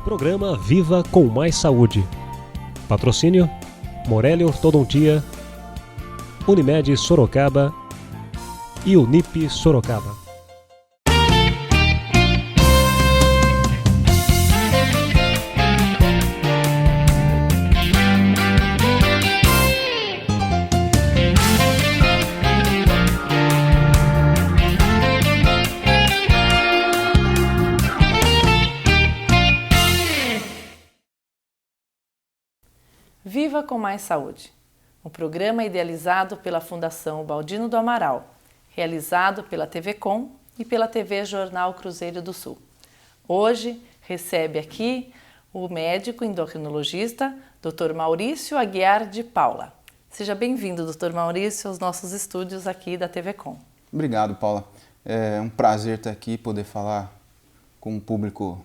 Programa Viva com Mais Saúde. Patrocínio: Morelli Ortodontia, Unimed Sorocaba e Unip Sorocaba. Viva com Mais Saúde, um programa idealizado pela Fundação Baldino do Amaral, realizado pela TV Com e pela TV Jornal Cruzeiro do Sul. Hoje recebe aqui o médico endocrinologista Dr. Maurício Aguiar de Paula. Seja bem-vindo, Dr. Maurício, aos nossos estúdios aqui da TV Com. Obrigado, Paula. É um prazer estar aqui, poder falar com o público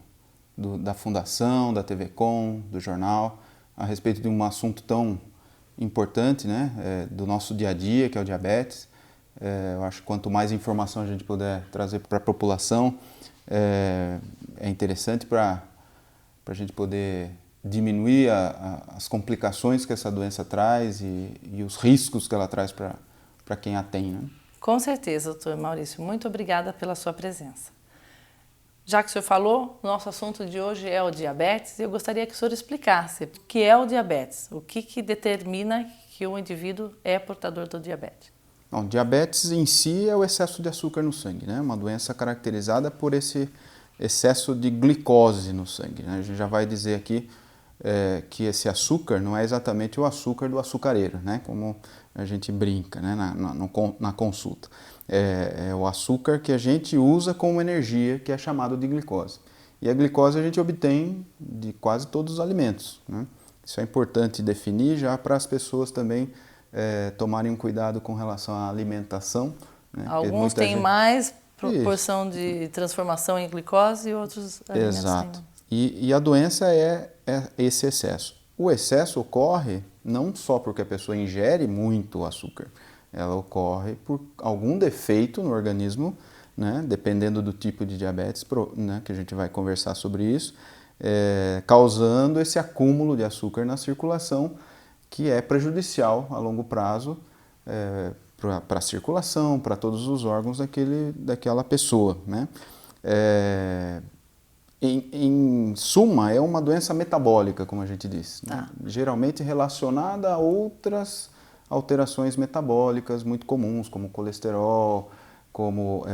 da Fundação, da TV Com, do jornal, a respeito de um assunto tão importante, né, do nosso dia a dia, que é o diabetes. Eu acho que quanto mais informação a gente puder trazer para a população, é interessante para a gente poder diminuir as complicações que essa doença traz e os riscos que ela traz para quem a tem, né? Com certeza, doutor Maurício. Muito obrigada pela sua presença. Já que o senhor falou, nosso assunto de hoje é o diabetes e eu gostaria que o senhor explicasse o que é o diabetes, o que determina que o indivíduo é portador do diabetes. Bom, diabetes em si é o excesso de açúcar no sangue, né? Uma doença caracterizada por esse excesso de glicose no sangue, né? A gente já vai dizer aqui que esse açúcar não é exatamente o açúcar do açucareiro, né? Como a gente brinca, né? na consulta. É o açúcar que a gente usa como energia, que é chamado de glicose. E a glicose a gente obtém de quase todos os alimentos, né? Isso é importante definir já para as pessoas também tomarem um cuidado com relação à alimentação, né? Alguns têm mais proporção de transformação em glicose e outros alimentos Exato. têm. E a doença é esse excesso. O excesso ocorre não só porque a pessoa ingere muito açúcar, ela ocorre por algum defeito no organismo, né, dependendo do tipo de diabetes, né, que a gente vai conversar sobre isso, causando esse acúmulo de açúcar na circulação, que é prejudicial a longo prazo para a circulação, para todos os órgãos daquela pessoa, né? Em suma, é uma doença metabólica, como a gente diz, né? Geralmente relacionada a outras alterações metabólicas muito comuns, como colesterol, como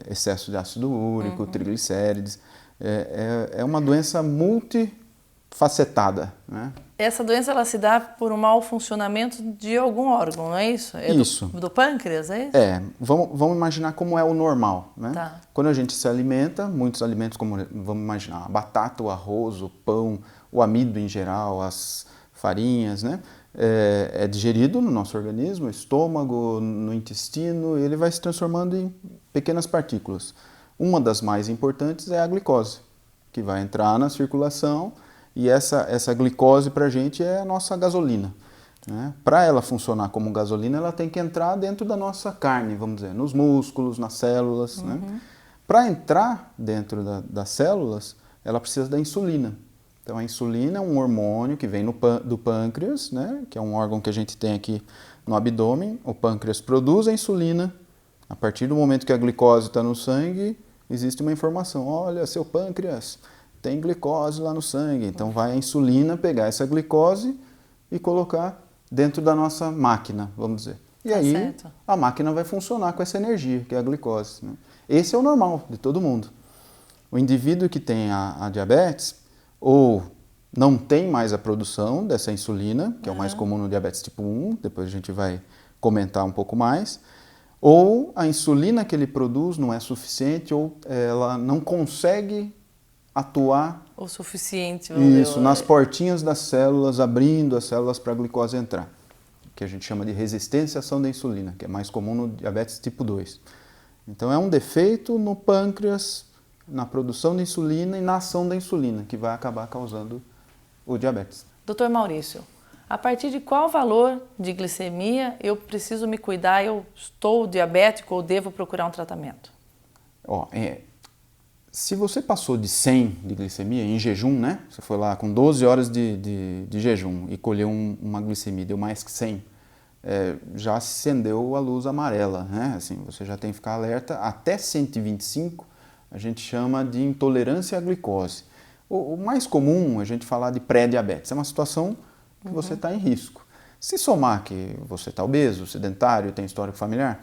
excesso de ácido úrico, triglicérides. É uma doença multifacetada, né? Essa doença ela se dá por um mau funcionamento de algum órgão, não é isso? Isso. Do pâncreas, é isso? Vamos imaginar como é o normal, né? Tá. Quando a gente se alimenta, muitos alimentos, como vamos imaginar, a batata, o arroz, o pão, o amido em geral, as farinhas, né? É digerido no nosso organismo, no estômago, no intestino, e ele vai se transformando em pequenas partículas. Uma das mais importantes é a glicose, que vai entrar na circulação, e essa glicose para a gente é a nossa gasolina, né? Para ela funcionar como gasolina, ela tem que entrar dentro da nossa carne, vamos dizer, nos músculos, nas células, né? Para entrar dentro das células, ela precisa da insulina. Então, a insulina é um hormônio que vem do pâncreas, né? Que é um órgão que a gente tem aqui no abdômen. O pâncreas produz a insulina. A partir do momento que a glicose está no sangue, existe uma informação. Olha, seu pâncreas tem glicose lá no sangue. Então, vai a insulina pegar essa glicose e colocar dentro da nossa máquina, vamos dizer. E aí, certo. A máquina vai funcionar com essa energia, que é a glicose, né? Esse é o normal de todo mundo. O indivíduo que tem a diabetes, ou não tem mais a produção dessa insulina, que é o mais comum no diabetes tipo 1, depois a gente vai comentar um pouco mais, ou a insulina que ele produz não é suficiente, ou ela não consegue atuar O suficiente. nas portinhas das células, abrindo as células para a glicose entrar, que a gente chama de resistência à ação da insulina, que é mais comum no diabetes tipo 2. Então é um defeito no pâncreas, na produção de insulina e na ação da insulina, que vai acabar causando o diabetes. Doutor Maurício, a partir de qual valor de glicemia eu preciso me cuidar, eu estou diabético ou devo procurar um tratamento? Se você passou de 100 de glicemia em jejum, né? Você foi lá com 12 horas de jejum e colheu uma glicemia, deu mais que 100, já acendeu a luz amarela, né? Assim, você já tem que ficar alerta. Até 125 a gente chama de intolerância à glicose. O mais comum é a gente falar de pré-diabetes. É uma situação que você está em risco. Se somar que você está obeso, sedentário, tem histórico familiar,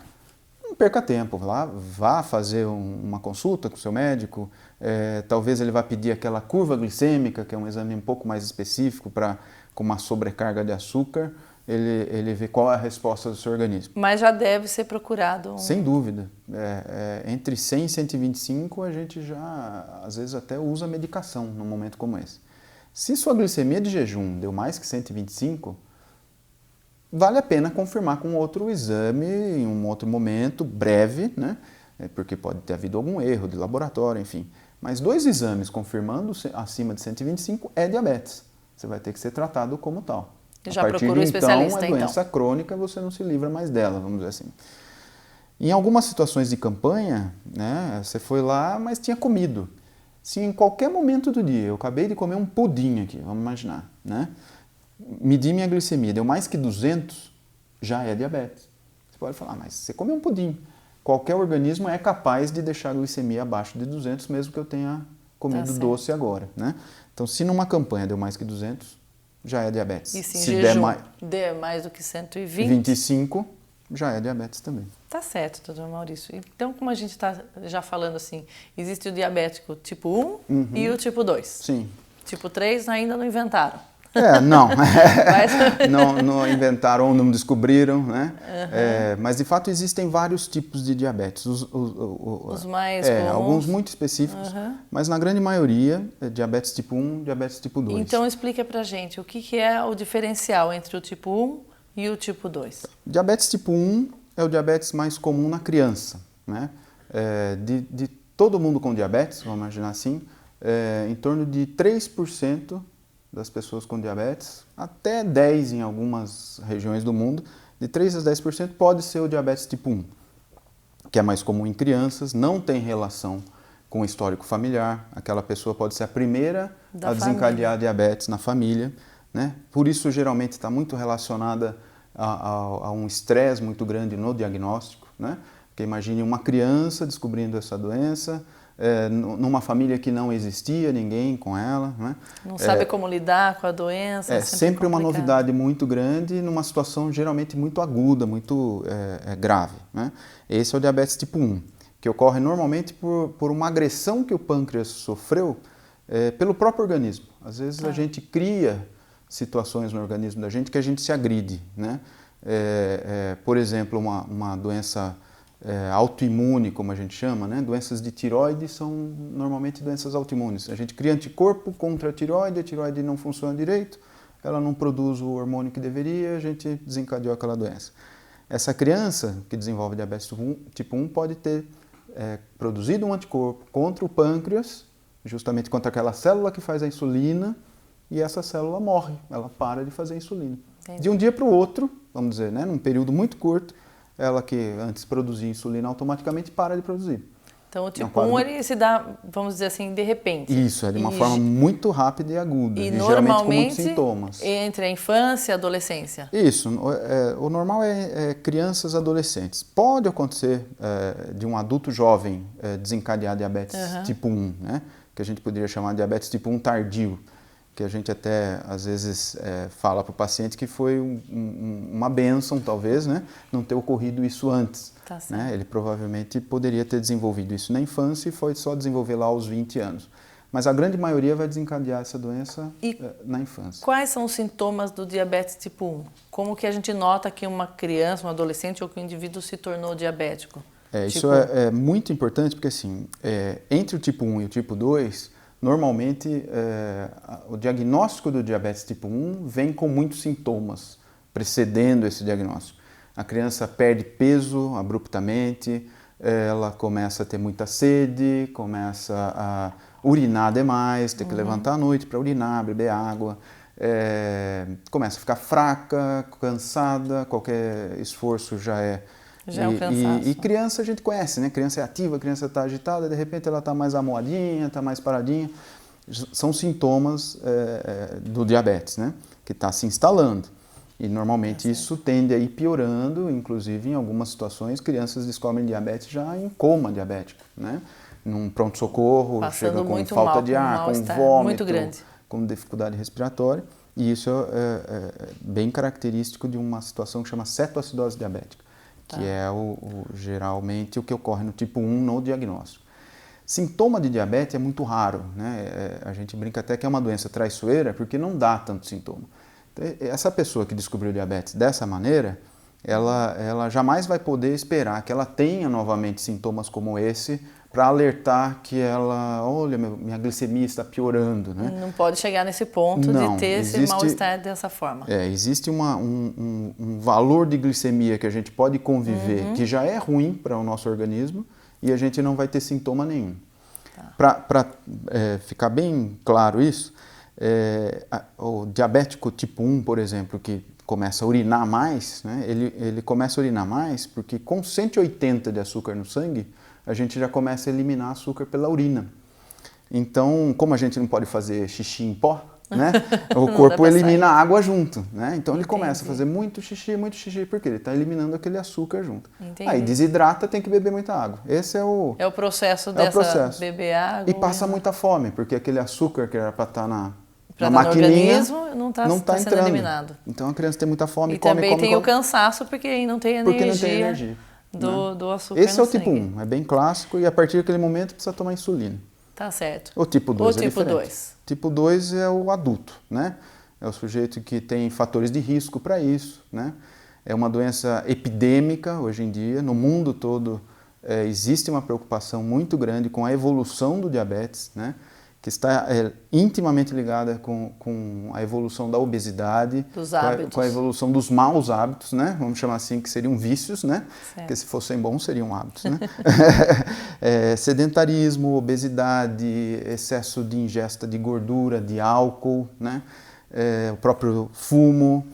não perca tempo, vá fazer uma consulta com o seu médico, talvez ele vá pedir aquela curva glicêmica, que é um exame um pouco mais específico para com uma sobrecarga de açúcar, ele vê qual é a resposta do seu organismo. Mas já deve ser procurado. Sem dúvida. Entre 100 e 125 a gente já, às vezes, até usa medicação num momento como esse. Se sua glicemia de jejum deu mais que 125, vale a pena confirmar com outro exame em um outro momento, breve, né? Porque pode ter havido algum erro de laboratório, enfim. Mas 2 exames confirmando acima de 125 é diabetes. Você vai ter que ser tratado como tal. Já a partir procura um de especialista, então, a doença crônica, você não se livra mais dela, vamos dizer assim. Em algumas situações de campanha, né, você foi lá, mas tinha comido. Se em qualquer momento do dia eu acabei de comer um pudim aqui, vamos imaginar, né? Medi minha glicemia, deu mais que 200, já é diabetes. Você pode falar, mas você comeu um pudim. Qualquer organismo é capaz de deixar a glicemia abaixo de 200, mesmo que eu tenha comido doce agora, né? Então, se numa campanha deu mais que 200, já é diabetes. E se jejum der mais do que 120? 25, já é diabetes também. Tá certo, doutor Maurício. Então, como a gente está já falando assim, existe o diabético tipo 1 e o tipo 2. Sim. Tipo 3 ainda não inventaram. Não. Mas... não inventaram ou não descobriram, né? Mas, de fato, existem vários tipos de diabetes. Os mais comuns. Alguns muito específicos, mas na grande maioria é diabetes tipo 1, diabetes tipo 2. Então, explica pra gente o que é o diferencial entre o tipo 1 e o tipo 2. Diabetes tipo 1 é o diabetes mais comum na criança, né? De todo mundo com diabetes, vamos imaginar assim, em torno de 3% das pessoas com diabetes, até 10% em algumas regiões do mundo, de 3% a 10% pode ser o diabetes tipo 1, que é mais comum em crianças, não tem relação com o histórico familiar, aquela pessoa pode ser a primeira a desencadear diabetes na família, né? Por isso geralmente está muito relacionada a um estresse muito grande no diagnóstico, né? Porque imagine uma criança descobrindo essa doença, numa família que não existia ninguém com ela, né? Não sabe como lidar com a doença. É sempre uma novidade muito grande numa situação geralmente muito aguda, muito grave, né? Esse é o diabetes tipo 1, que ocorre normalmente por uma agressão que o pâncreas sofreu pelo próprio organismo. Às vezes a gente cria situações no organismo da gente que a gente se agride, né? Por exemplo, uma doença autoimune, como a gente chama, né? Doenças de tireoide são normalmente doenças autoimunes. A gente cria anticorpo contra a tireoide não funciona direito, ela não produz o hormônio que deveria, a gente desencadeou aquela doença. Essa criança que desenvolve diabetes tipo 1 pode ter produzido um anticorpo contra o pâncreas, justamente contra aquela célula que faz a insulina, e essa célula morre, ela para de fazer insulina. Entendi. De um dia para o outro, vamos dizer, né? Num período muito curto, ela que antes produzia insulina automaticamente para de produzir. Então o tipo 1 ele se dá, vamos dizer assim, de repente. Isso, de uma forma muito rápida e aguda. E geralmente com muitos sintomas. Entre a infância e a adolescência. Isso, o normal é crianças e adolescentes. Pode acontecer de um adulto jovem desencadear diabetes tipo 1, né? Que a gente poderia chamar de diabetes tipo 1 tardio, que a gente até às vezes fala para o paciente que foi uma bênção, talvez, né? Não ter ocorrido isso antes. Tá certo. Né? Ele provavelmente poderia ter desenvolvido isso na infância e foi só desenvolver lá aos 20 anos. Mas a grande maioria vai desencadear essa doença na infância. Quais são os sintomas do diabetes tipo 1? Como que a gente nota que uma criança, um adolescente ou que um indivíduo se tornou diabético? Isso é muito importante porque assim, entre o tipo 1 e o tipo 2, normalmente o diagnóstico do diabetes tipo 1 vem com muitos sintomas precedendo esse diagnóstico. A criança perde peso abruptamente, ela começa a ter muita sede, começa a urinar demais, ter que levantar à noite para urinar, beber água, começa a ficar fraca, cansada, qualquer esforço já é Já é um cansaço. E criança a gente conhece, né? Criança é ativa, criança está agitada, de repente ela está mais amuadinha, está mais paradinha. São sintomas do diabetes, né? Que está se instalando. E normalmente isso tende a ir piorando, inclusive em algumas situações crianças descobrem diabetes já em coma diabético, né? Num pronto-socorro, chega com falta de ar, com vômito, muito grande, com dificuldade respiratória. E isso é bem característico de uma situação que chama cetoacidose diabética, que é geralmente o que ocorre no tipo 1 no diagnóstico. Sintoma de diabetes é muito raro, né? A gente brinca até que é uma doença traiçoeira porque não dá tanto sintoma. Então, essa pessoa que descobriu diabetes dessa maneira, ela jamais vai poder esperar que ela tenha novamente sintomas como esse para alertar que ela, olha, minha glicemia está piorando, né? Não pode chegar nesse ponto de ter esse mal-estar dessa forma. Existe um valor de glicemia que a gente pode conviver, que já é ruim para o nosso organismo, e a gente não vai ter sintoma nenhum. Para ficar bem claro isso, o diabético tipo 1, por exemplo, que começa a urinar mais, né? Ele começa a urinar mais porque com 180 de açúcar no sangue, a gente já começa a eliminar açúcar pela urina. Então, como a gente não pode fazer xixi em pó, né? O corpo elimina a água junto, né? Então ele começa a fazer muito xixi, porque ele está eliminando aquele açúcar junto. Entendi. Aí desidrata, tem que beber muita água. Esse é o processo beber água. E passa muita fome, porque aquele açúcar que era para estar na maquininha não está sendo eliminado. Então a criança tem muita fome, e também tem o cansaço porque não tem energia. Do açúcar. Esse é o tipo 1, é bem clássico e a partir daquele momento precisa tomar insulina. Tá certo. O tipo 2 é tipo diferente. 2. Tipo 2 é o adulto, né? É o sujeito que tem fatores de risco para isso, né? É uma doença epidêmica hoje em dia, no mundo todo existe uma preocupação muito grande com a evolução do diabetes, né? Que está intimamente ligada com a evolução da obesidade, dos hábitos. Com a evolução dos maus hábitos, né? Vamos chamar assim, que seriam vícios, né? Certo. Porque se fossem bons seriam hábitos, né? Sedentarismo, obesidade, excesso de ingesta de gordura, de álcool, né? O próprio fumo,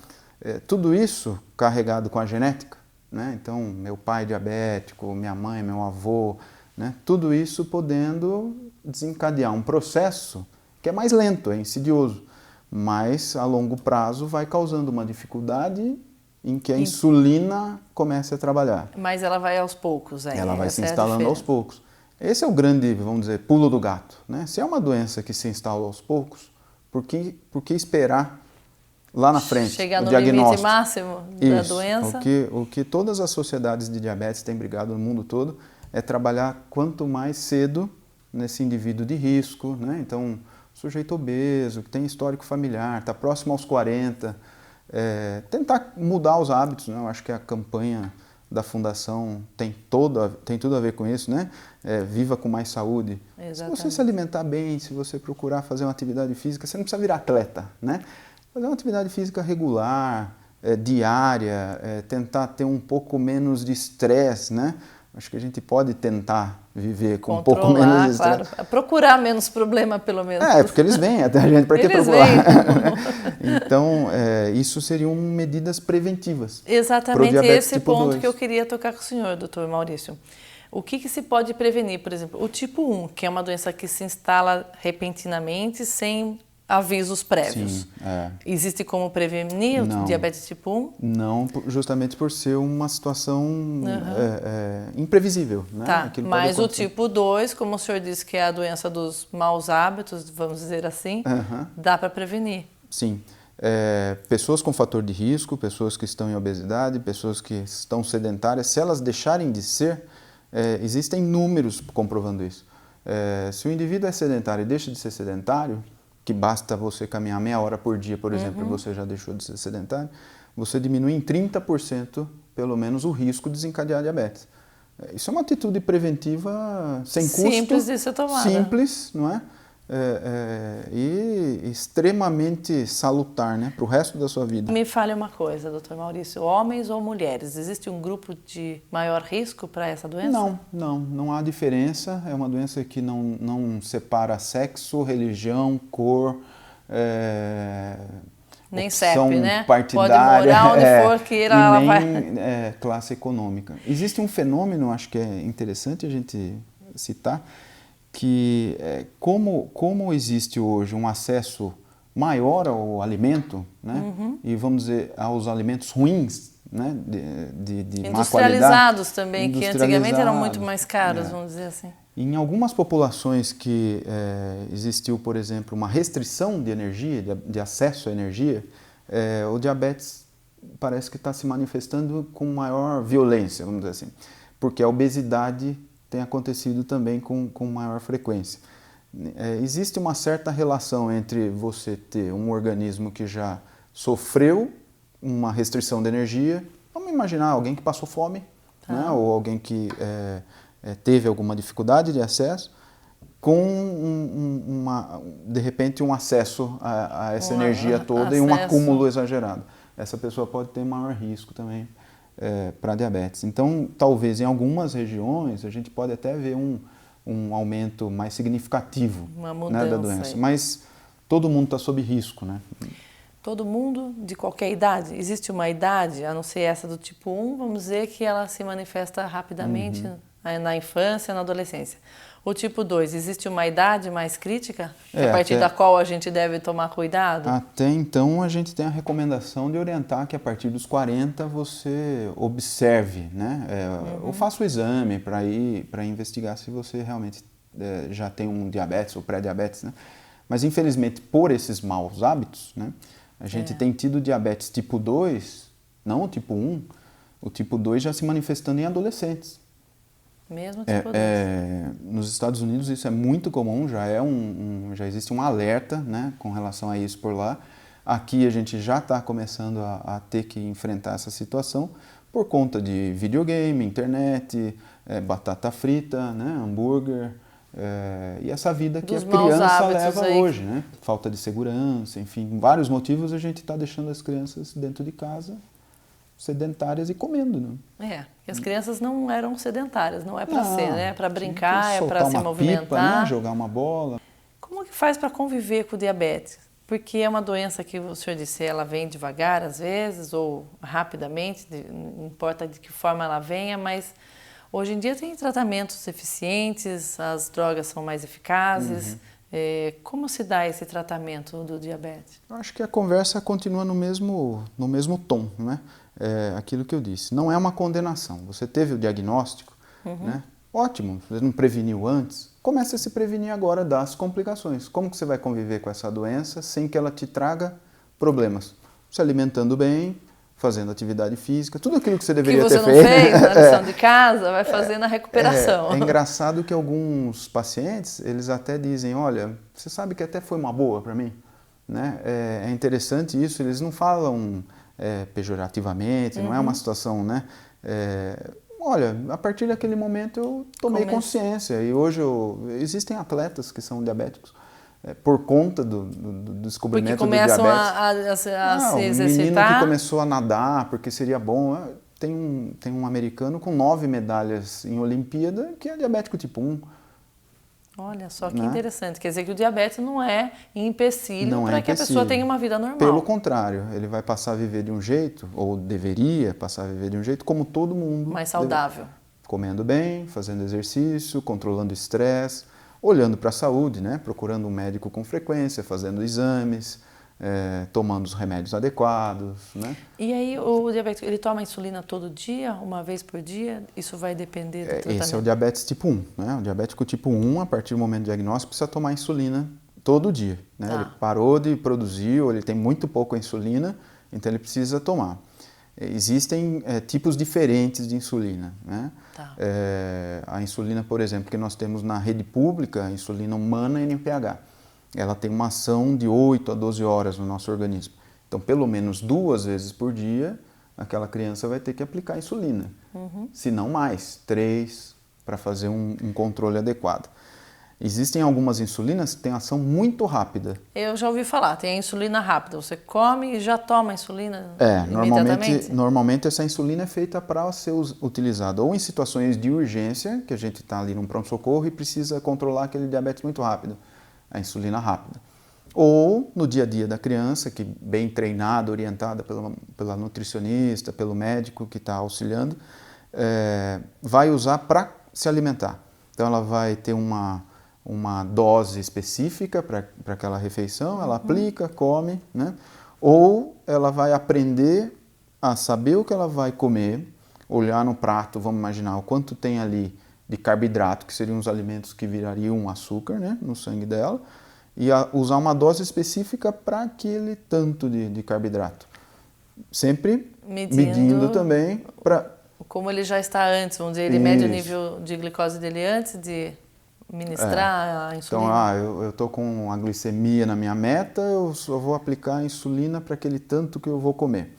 tudo isso carregado com a genética, né? Então, meu pai diabético, minha mãe, meu avô, né? Tudo isso podendo desencadear um processo que é mais lento, é insidioso, mas a longo prazo vai causando uma dificuldade em que a insulina comece a trabalhar. Mas ela vai aos poucos. Ela vai se instalando aos poucos. Esse é o grande, vamos dizer, pulo do gato, né? Se é uma doença que se instala aos poucos, por que esperar lá na frente chegar no diagnóstico? Limite máximo da doença? O que todas as sociedades de diabetes têm brigado no mundo todo é trabalhar quanto mais cedo nesse indivíduo de risco, né? Então, sujeito obeso, que tem histórico familiar, está próximo aos 40, tentar mudar os hábitos, né? Eu acho que a campanha da Fundação tem tudo a ver com isso, né? Viva com mais saúde. Exatamente. Se você se alimentar bem, se você procurar fazer uma atividade física, você não precisa virar atleta, né? Fazer uma atividade física regular, diária, tentar ter um pouco menos de estresse, né? Acho que a gente pode tentar viver com um pouco menos de estresse. Claro. Procurar menos problema, pelo menos. Porque eles vêm até a gente para que procurar. Então, isso seriam medidas preventivas. Exatamente esse tipo ponto 2. que eu queria tocar com o senhor, doutor Maurício. O que se pode prevenir, por exemplo? O tipo 1, que é uma doença que se instala repentinamente, sem avisos prévios. Sim, Existe como prevenir o diabetes tipo 1? Não, justamente por ser uma situação imprevisível. Né? Tá, mas o tipo 2, como o senhor disse que é a doença dos maus hábitos, vamos dizer assim, dá para prevenir. Sim. Pessoas com fator de risco, pessoas que estão em obesidade, pessoas que estão sedentárias, se elas deixarem de ser, existem números comprovando isso. Se o indivíduo é sedentário e deixa de ser sedentário, que basta você caminhar meia hora por dia, por exemplo, e você já deixou de ser sedentário, você diminui em 30%, pelo menos, o risco de desencadear diabetes. Isso é uma atitude preventiva sem custo. Simples de ser tomada. Simples, não é? E extremamente salutar, né, para o resto da sua vida. Me fale uma coisa, doutor Maurício, homens ou mulheres, existe um grupo de maior risco para essa doença? Não há diferença, é uma doença que não separa sexo, religião, cor, Nem opção CEP, né? partidária, Pode morar onde for queira, ela e vai. nem classe econômica. Existe um fenômeno, acho que é interessante a gente citar, que como existe hoje um acesso maior ao alimento, né? E vamos dizer, aos alimentos ruins, né? de má qualidade. Industrializados também, que antigamente eram muito mais caros, É. vamos dizer assim. Em algumas populações que existiu, por exemplo, uma restrição de energia, de acesso à energia, o diabetes parece que está se manifestando com maior violência, vamos dizer assim, porque a obesidade tem acontecido também com maior frequência. Existe uma certa relação entre você ter um organismo que já sofreu uma restrição de energia, vamos imaginar alguém que passou fome, né, ou alguém que teve alguma dificuldade de acesso, com de repente um acesso a essa energia toda e um acúmulo exagerado. Essa pessoa pode ter maior risco também para diabetes. Então, talvez em algumas regiões a gente pode até ver um aumento mais significativo, né, da doença. Mas todo mundo está sob risco, né? Todo mundo de qualquer idade? Existe uma idade, a não ser essa do tipo 1, vamos dizer que ela se manifesta rapidamente na infância, na adolescência. O tipo 2, existe uma idade mais crítica, a partir da qual a gente deve tomar cuidado? Até então a gente tem a recomendação de orientar que a partir dos 40 você observe, né? Ou faça o exame para investigar se você realmente já tem um diabetes ou pré-diabetes, né? Mas infelizmente por esses maus hábitos, né? A gente tem tido diabetes tipo 2, não o tipo 1, o tipo 2 já se manifestando em adolescentes. Mesmo tipo 2. Nos Estados Unidos isso é muito comum, já existe um alerta, né, com relação a isso por lá. Aqui a gente já está começando a ter que enfrentar essa situação por conta de videogame, internet, batata frita, né, hambúrguer, e essa vida que a criança leva hoje, né? Falta de segurança, enfim, vários motivos a gente está deixando as crianças dentro de casa, sedentárias e comendo, né? E as crianças não eram sedentárias, não é para ser, né? É para brincar, é para se uma movimentar. pipa, né? Jogar uma bola. Como que faz para conviver com o diabetes? Porque é uma doença que o senhor disse, ela vem devagar às vezes, ou rapidamente, não importa de que forma ela venha, mas hoje em dia tem tratamentos eficientes, as drogas são mais eficazes. Como se dá esse tratamento do diabetes? Eu acho que a conversa continua no mesmo tom, né? Aquilo que eu disse. Não é uma condenação. Você teve o diagnóstico, né? Ótimo, você não preveniu antes. Comece a se prevenir agora das complicações. Como que você vai conviver com essa doença sem que ela te traga problemas? Se alimentando bem, fazendo atividade física, tudo aquilo que você deveria ter feito. Que você não fez na lição de casa, vai fazendo a recuperação. É engraçado que alguns pacientes, eles até dizem, olha, você sabe que até foi uma boa para mim, né? É interessante isso, eles não falam pejorativamente, não é uma situação, né? Olha, a partir daquele momento eu tomei consciência e hoje existem atletas que são diabéticos por conta do descobrimento do diabetes. Porque começam a se exercitar. Um menino que começou a nadar porque seria bom. Tem um americano com 9 medalhas em Olimpíada que é diabético tipo 1. Olha só que interessante. Quer dizer que o diabetes não é empecilho para que a pessoa tenha uma vida normal. Pelo contrário, ele vai passar a viver de um jeito, ou deveria passar a viver de um jeito, como todo mundo. Mais saudável. Comendo bem, fazendo exercício, controlando o estresse, olhando para a saúde, né? Procurando um médico com frequência, fazendo exames, tomando os remédios adequados, né? E aí o diabético, ele toma insulina todo dia, uma vez por dia? Isso vai depender do tratamento? Esse é o diabetes tipo 1, né? O diabético tipo 1, a partir do momento do diagnóstico, precisa tomar insulina todo dia, né? Ele parou de produzir, ou ele tem muito pouca insulina, então ele precisa tomar. Existem tipos diferentes de insulina, né? A insulina, por exemplo, que nós temos na rede pública, a insulina humana NPH, ela tem uma ação de 8 a 12 horas no nosso organismo. Então, pelo menos 2 vezes por dia, aquela criança vai ter que aplicar insulina. Se não mais, 3, para fazer um controle adequado. Existem algumas insulinas que têm ação muito rápida. Eu já ouvi falar, tem a insulina rápida. Você come e já toma a insulina imediatamente? Normalmente essa insulina é feita para ser utilizada ou em situações de urgência, que a gente está ali num pronto-socorro e precisa controlar aquele diabetes muito rápido. A insulina rápida. Ou no dia a dia da criança, que bem treinada, orientada pela nutricionista, pelo médico que está auxiliando, vai usar para se alimentar. Então ela vai ter uma dose específica para aquela refeição, ela aplica, come, né? Ou ela vai aprender a saber o que ela vai comer, olhar no prato, vamos imaginar o quanto tem ali de carboidrato, que seriam os alimentos que virariam açúcar, né, no sangue dela, e usar uma dose específica para aquele tanto de carboidrato. Sempre medindo também para... Como ele já está antes, vamos dizer, ele mede o nível de glicose dele antes de ministrar a insulina. Então, eu estou com a glicemia na minha meta, eu só vou aplicar a insulina para aquele tanto que eu vou comer.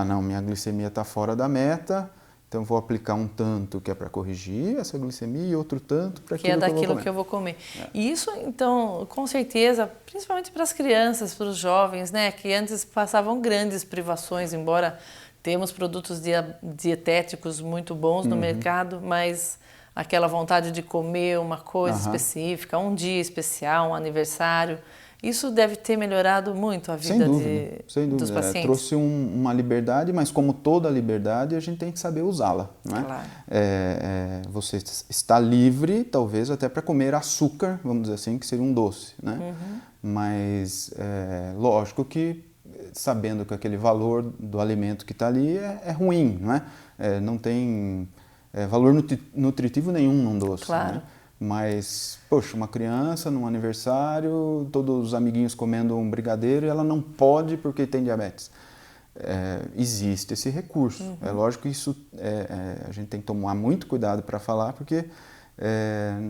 Não, minha glicemia está fora da meta, então eu vou aplicar um tanto que é para corrigir essa glicemia e outro tanto para aquilo que eu vou comer. Que é daquilo que eu vou comer. E isso, então, com certeza, principalmente para as crianças, para os jovens, né, que antes passavam grandes privações, embora temos produtos dietéticos muito bons no mercado, mas aquela vontade de comer uma coisa específica, um dia especial, um aniversário, isso deve ter melhorado muito a vida dos pacientes. Trouxe uma liberdade, mas como toda liberdade, a gente tem que saber usá-la. Né? Claro. Você está livre, talvez, até para comer açúcar, vamos dizer assim, que seria um doce. Né? Mas, lógico que, sabendo que aquele valor do alimento que está ali é ruim, não é? Não tem valor nutritivo nenhum num doce. Claro. Né? Mas, poxa, uma criança num aniversário, todos os amiguinhos comendo um brigadeiro e ela não pode porque tem diabetes. Existe esse recurso. É lógico que isso a gente tem que tomar muito cuidado para falar, porque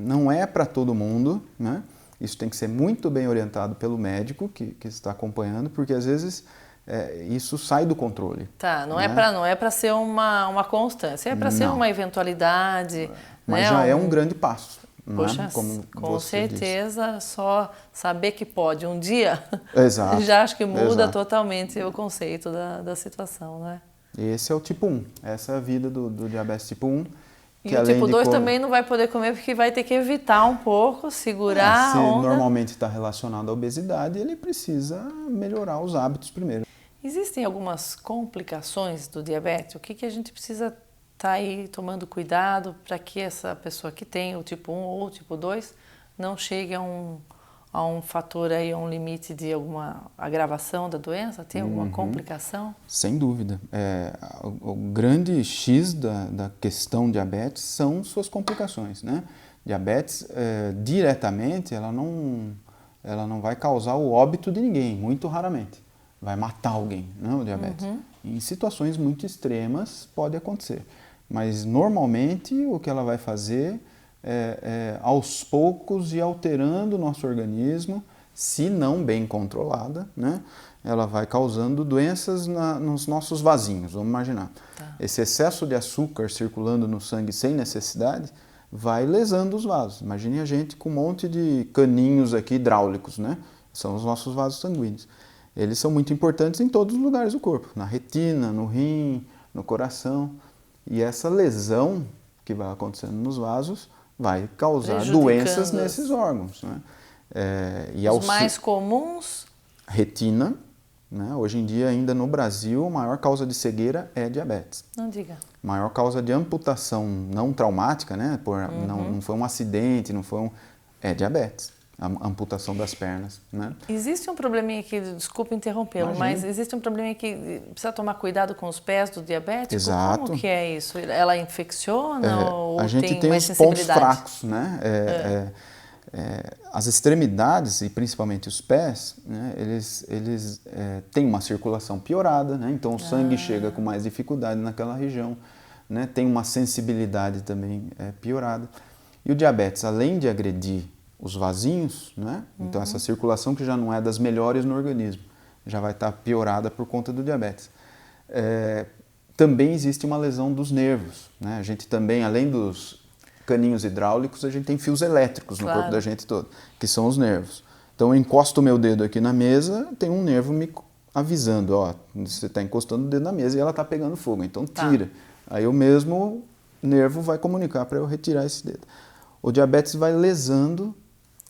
não é para todo mundo, né? Isso tem que ser muito bem orientado pelo médico que está acompanhando, porque às vezes isso sai do controle. Tá, não né? é para ser uma constância, é para ser uma eventualidade. Mas né? já é um grande passo. Poxa, Como com certeza, disse. Só saber que pode um dia, Exato, já acho que muda exato. totalmente o conceito da situação, né? Esse é o tipo 1, essa é a vida do diabetes tipo 1. E o tipo 2 também não vai poder comer porque vai ter que evitar um pouco, segurar se a onda. Normalmente está relacionado à obesidade, ele precisa melhorar os hábitos primeiro. Existem algumas complicações do diabetes? O que a gente precisa estar aí tomando cuidado para que essa pessoa que tem o tipo 1 ou o tipo 2 não chegue a um fator aí, a um limite de alguma agravação da doença? Tem alguma complicação? Sem dúvida. O grande X da questão diabetes são suas complicações, né? Diabetes, diretamente, ela não vai causar o óbito de ninguém, muito raramente. Vai matar alguém, não, o diabetes. Em situações muito extremas pode acontecer. Mas, normalmente, o que ela vai fazer aos poucos e alterando o nosso organismo, se não bem controlada, né? Ela vai causando doenças nos nossos vasinhos, vamos imaginar. Tá. Esse excesso de açúcar circulando no sangue sem necessidade vai lesando os vasos. Imagine a gente com um monte de caninhos aqui hidráulicos, né? São os nossos vasos sanguíneos. Eles são muito importantes em todos os lugares do corpo, na retina, no rim, no coração. E essa lesão que vai acontecendo nos vasos vai causar doenças nesses órgãos. Né? Os mais comuns? Retina. Né? Hoje em dia, ainda no Brasil, a maior causa de cegueira é diabetes. Não diga. Maior causa de amputação não traumática, né? Não foi um acidente, é diabetes. A amputação das pernas, né? Existe um probleminha aqui, desculpa interrompê-lo, mas existe um probleminha que precisa tomar cuidado com os pés do diabético? Exato. Como que é isso? Ela infecciona ou a gente tem mais os pontos sensibilidade? fracos, né? As extremidades, e principalmente os pés, né? Eles têm uma circulação piorada, né? Então o sangue chega com mais dificuldade naquela região, né? Tem uma sensibilidade também piorada. E o diabetes, além de agredir os vasinhos, né? Então essa circulação que já não é das melhores no organismo, já vai estar piorada por conta do diabetes. Também existe uma lesão dos nervos, né? A gente também, além dos caninhos hidráulicos, a gente tem fios elétricos no corpo da gente todo, que são os nervos. Então eu encosto o meu dedo aqui na mesa, tem um nervo me avisando, ó, você está encostando o dedo na mesa e ela está pegando fogo, então tira. Aí o mesmo nervo vai comunicar para eu retirar esse dedo. O diabetes vai lesando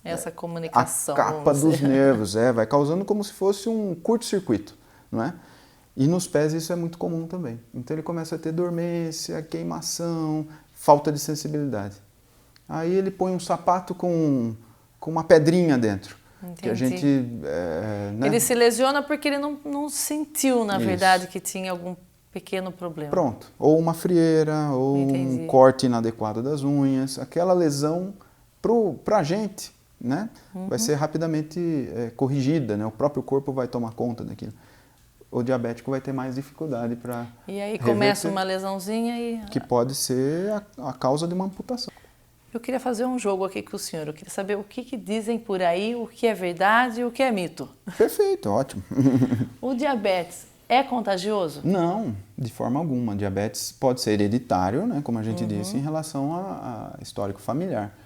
essa comunicação. A capa dos nervos, vai causando como se fosse um curto-circuito, não é? E nos pés isso é muito comum também. Então ele começa a ter dormência, queimação, falta de sensibilidade. Aí ele põe um sapato com uma pedrinha dentro. Entendi. Que a gente... né? Ele se lesiona porque ele não sentiu, na Isso. verdade, que tinha algum pequeno problema. Pronto. Ou uma frieira, ou Entendi. um corte inadequado das unhas. Aquela lesão, pra gente, né? Vai ser rapidamente corrigida, né? O próprio corpo vai tomar conta daquilo. O diabético vai ter mais dificuldade para E aí começa uma lesãozinha e... Que pode ser a causa de uma amputação. Eu queria fazer um jogo aqui com o senhor. Eu queria saber o que dizem por aí, o que é verdade e o que é mito. Perfeito, ótimo. O diabetes é contagioso? Não, de forma alguma. Diabetes pode ser hereditário, né, como a gente disse, em relação a histórico familiar.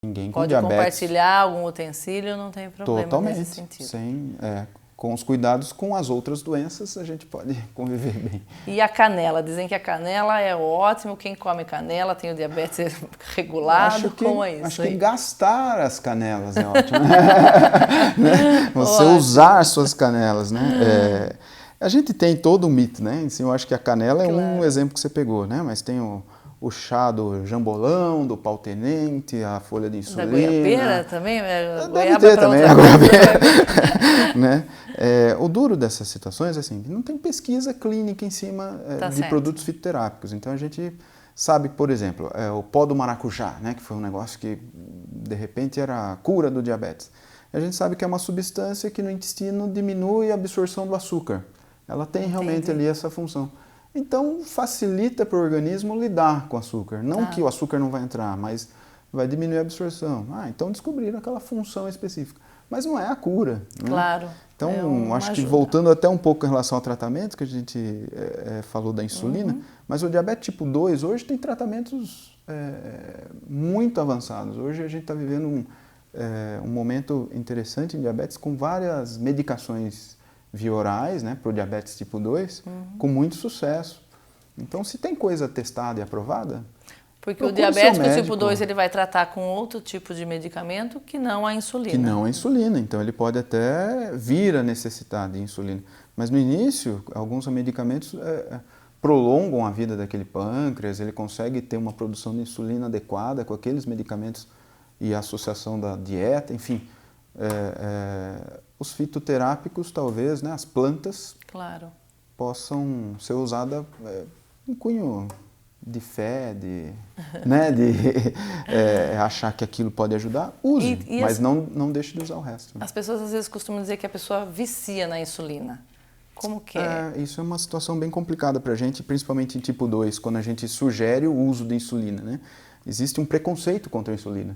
Ninguém com pode diabetes... compartilhar algum utensílio, não tem problema Totalmente, nesse sentido. Com os cuidados com as outras doenças, a gente pode conviver bem. E a canela? Dizem que a canela é ótimo, quem come canela tem o diabetes regulado, como é isso? Acho que gastar as canelas é ótimo. Né? Você usar suas canelas, né? A gente tem todo um mito, né? Assim, eu acho que a canela é um exemplo que você pegou, né? Mas tem o chá do jambolão, do pau-tenente, a folha de insulina. Da goiabeira também? Deve ter também a goiabeira. Né? O duro dessas situações é assim, não tem pesquisa clínica em cima de produtos fitoterápicos. Então a gente sabe, por exemplo, o pó do maracujá, né? Que foi um negócio que de repente era a cura do diabetes. A gente sabe que é uma substância que no intestino diminui a absorção do açúcar. Ela tem realmente ali essa função. Então, facilita para o organismo lidar com o açúcar. Não que o açúcar não vai entrar, mas vai diminuir a absorção. Então descobriram aquela função específica. Mas não é a cura. Né? Claro. Então, acho que voltando até um pouco em relação ao tratamento, que a gente falou da insulina, mas o diabetes tipo 2 hoje tem tratamentos muito avançados. Hoje a gente está vivendo um momento interessante em diabetes com várias medicações via orais, né, para o diabetes tipo 2, com muito sucesso. Então, se tem coisa testada e aprovada... Porque o diabético tipo 2 ele vai tratar com outro tipo de medicamento que não a insulina. Que não a insulina. Então, ele pode até vir a necessitar de insulina. Mas, no início, alguns medicamentos prolongam a vida daquele pâncreas, ele consegue ter uma produção de insulina adequada com aqueles medicamentos e a associação da dieta, enfim... os fitoterápicos, talvez, né, as plantas, possam ser usadas em cunho de fé, né, de achar que aquilo pode ajudar, use, mas não deixe de usar o resto. Né? As pessoas às vezes costumam dizer que a pessoa vicia na insulina. Como que é? Isso é uma situação bem complicada para a gente, principalmente em tipo 2, quando a gente sugere o uso de insulina. Né? Existe um preconceito contra a insulina.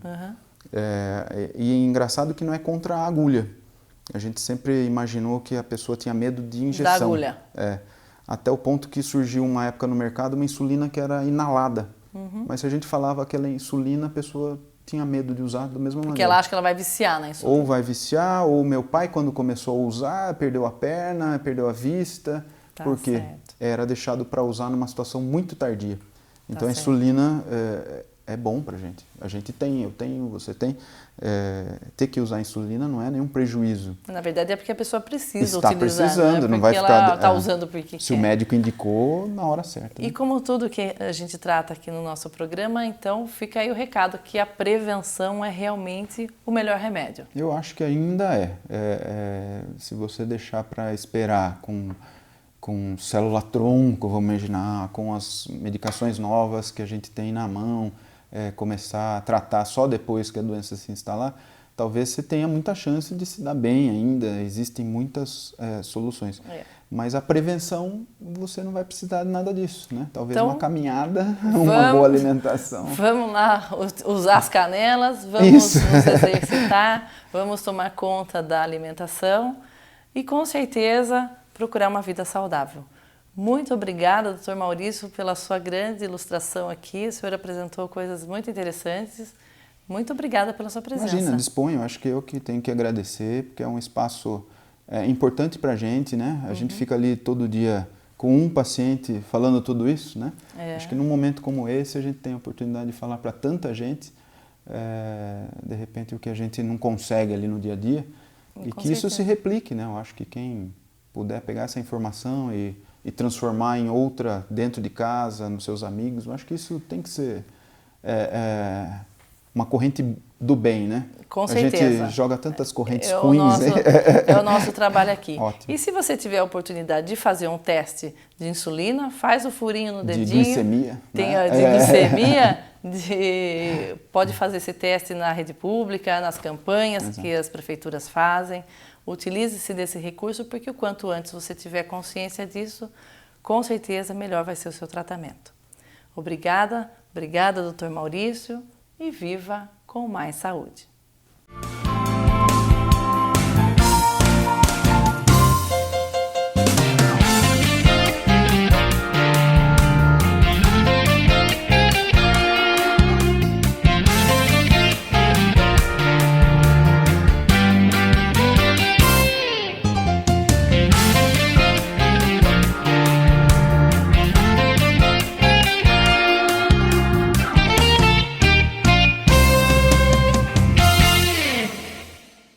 E é engraçado que não é contra a agulha. A gente sempre imaginou que a pessoa tinha medo de injeção. Da agulha. Até o ponto que surgiu uma época no mercado uma insulina que era inalada. Mas se a gente falava aquela insulina, a pessoa tinha medo de usar da mesma maneira. Porque ela acha que ela vai viciar na insulina. Ou vai viciar, ou meu pai, quando começou a usar, perdeu a perna, perdeu a vista, porque era deixado para usar numa situação muito tardia. Então a insulina é bom pra gente. A gente tem, eu tenho, você tem. Ter que usar insulina não é nenhum prejuízo. Na verdade é porque a pessoa precisa utilizar. Está precisando, não vai ficar... ela está usando porque se o médico indicou, na hora certa. Né? E como tudo que a gente trata aqui no nosso programa, então fica aí o recado que a prevenção é realmente o melhor remédio. Eu acho que ainda se você deixar para esperar com célula-tronco, vamos imaginar, com as medicações novas que a gente tem na mão, começar a tratar só depois que a doença se instalar, talvez você tenha muita chance de se dar bem ainda, existem muitas soluções. Mas a prevenção, você não vai precisar de nada disso, né? Talvez então, uma caminhada, uma boa alimentação. Vamos lá usar as canelas, vamos nos exercitar, vamos tomar conta da alimentação e com certeza procurar uma vida saudável. Muito obrigada, Dr. Maurício, pela sua grande ilustração aqui. O senhor apresentou coisas muito interessantes. Muito obrigada pela sua presença. Imagina, disponho. Acho que eu que tenho que agradecer, porque é um espaço importante para a gente, né? A gente fica ali todo dia com um paciente falando tudo isso, né? Acho que num momento como esse a gente tem a oportunidade de falar para tanta gente de repente, o que a gente não consegue ali no dia a dia. E que isso se replique, né? Eu acho que quem puder pegar essa informação e transformar em outra dentro de casa, nos seus amigos, eu acho que isso tem que ser uma corrente do bem, né? Com certeza. A gente joga tantas correntes ruins. É o nosso trabalho aqui. Ótimo. E se você tiver a oportunidade de fazer um teste de insulina, faz o furinho no dedinho. De glicemia. Tem né? de glicemia. Pode fazer esse teste na rede pública, nas campanhas Exato. que as prefeituras fazem. Utilize-se desse recurso, porque o quanto antes você tiver consciência disso, com certeza melhor vai ser o seu tratamento. Obrigada, Dr. Maurício, e viva com mais saúde.